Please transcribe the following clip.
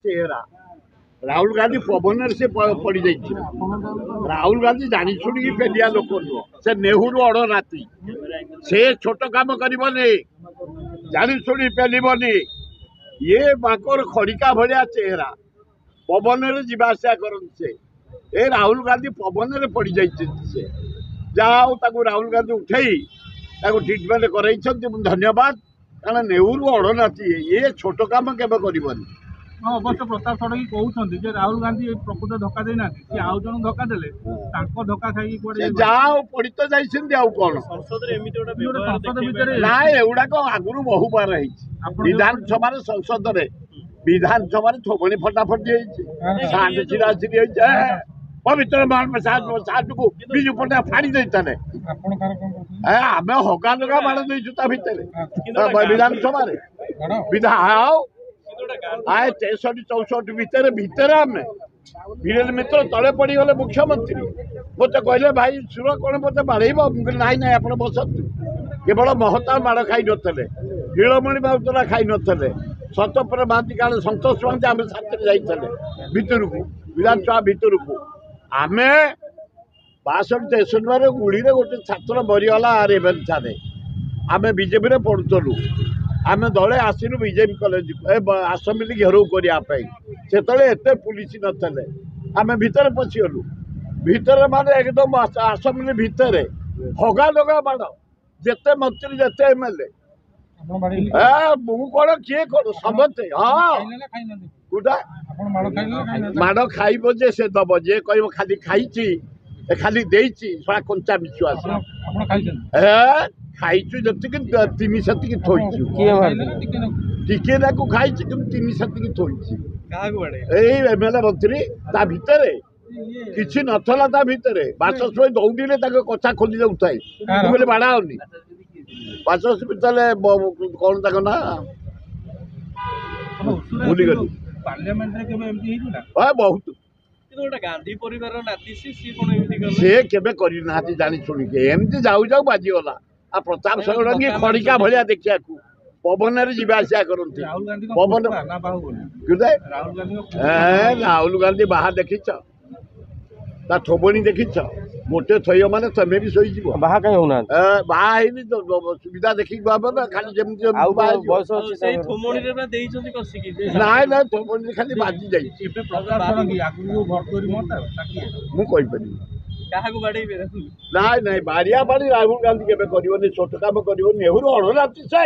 चेहरा राहुल गांधी पवन से पड़ जा राहुल गांधी जानी शुणी पेलिया लोक नुह से नेहरू अड़नाती से छोट काम करनी जानी शुणी पेलबनी ये बाकर खड़िका भाया चेहरा पवन जावासा करते ए राहुल गांधी पवन में पड़ जाइए जाऊ राहुल गांधी उठे ट्रिटमेंट कर धन्यवाद कारण नेहरू अड़नाती ये छोट काम केवे करबनी अवश्य प्रताप षडंगी कहते राहुल गांधी प्रकृत धक्का देना सी आउ जन धक्का देले धक्का खाई जाओ पड़ी तो जाइए आउ कौन ना एगुड़ाक आगुरी बहु बार विधानसभा संसद में विधानसभा थोबणी फटाफटी साठ चिरा चिरी पवित्र साठ को विजु पट्टा फाड़ी देते आम हगा लगा माड़ देता भितर विधानसभा विधान आए 63-64 भितर भितर आम वीरेन्द्र मित्र तले पड़गले मुख्यमंत्री मत कहले भाई सुर कौन मत बाड़े ना ना आप बसतु केवल महता माड़ खाई नी नीलमणि बाबूतरा खाई नी सतपर महांती कारण सतोष महांती आम साथी जाइए भितर को विधानसभा भितर को आम 62-63 गुड़ी गोटे छात्र मरीगला रेभेन्सा आम बीजेपी पढ़ुलु आम दले आसलु बीजेपी कॉलेज आसम्बली घेराव करने एत पुलिस नथले आम भितर पशिगलु भितर माने एकदम आसम्बली भितर हगा लगा माड़ जिते मंत्री जिते एमएलए कौन किए कौन समझे हाँ गोटा माड़ खाइब जे से दब जे कह खाली खाई खाली देड़ा कंचा विश्वास खाइचु जतिक तीन सेतिक थोइचु टिके ना को खाइचु कि तीन सेतिक थोइचु एमएलए मंत्री ता भितर किसी नथला ता भितर बाचस्पति दौड़े कचा खोली जाऊे बोले बाड़ाओनी बाचस्पति कौन तक ना भूलीगली बहुत गांधी परिवार नाती सी केवे करना जानी शुणिके एमती जाऊ जाऊ बाजीगला आ प्रताप षडंगी खड़िका भाया देखा पवन जावासा करते पवन राहुल गांधी बाहा देखीच थोबणी देखीच मोटे थो माने तमें भी शोज बाहा कहीं होना बाहा सुविधा देखी ना खाली ना ना थोबणी खाली बाजी जाइए मुझे ना ना बाड़िया बाड़ी राहुल गांधी के छोट काम कर नेहरू अड़नाती से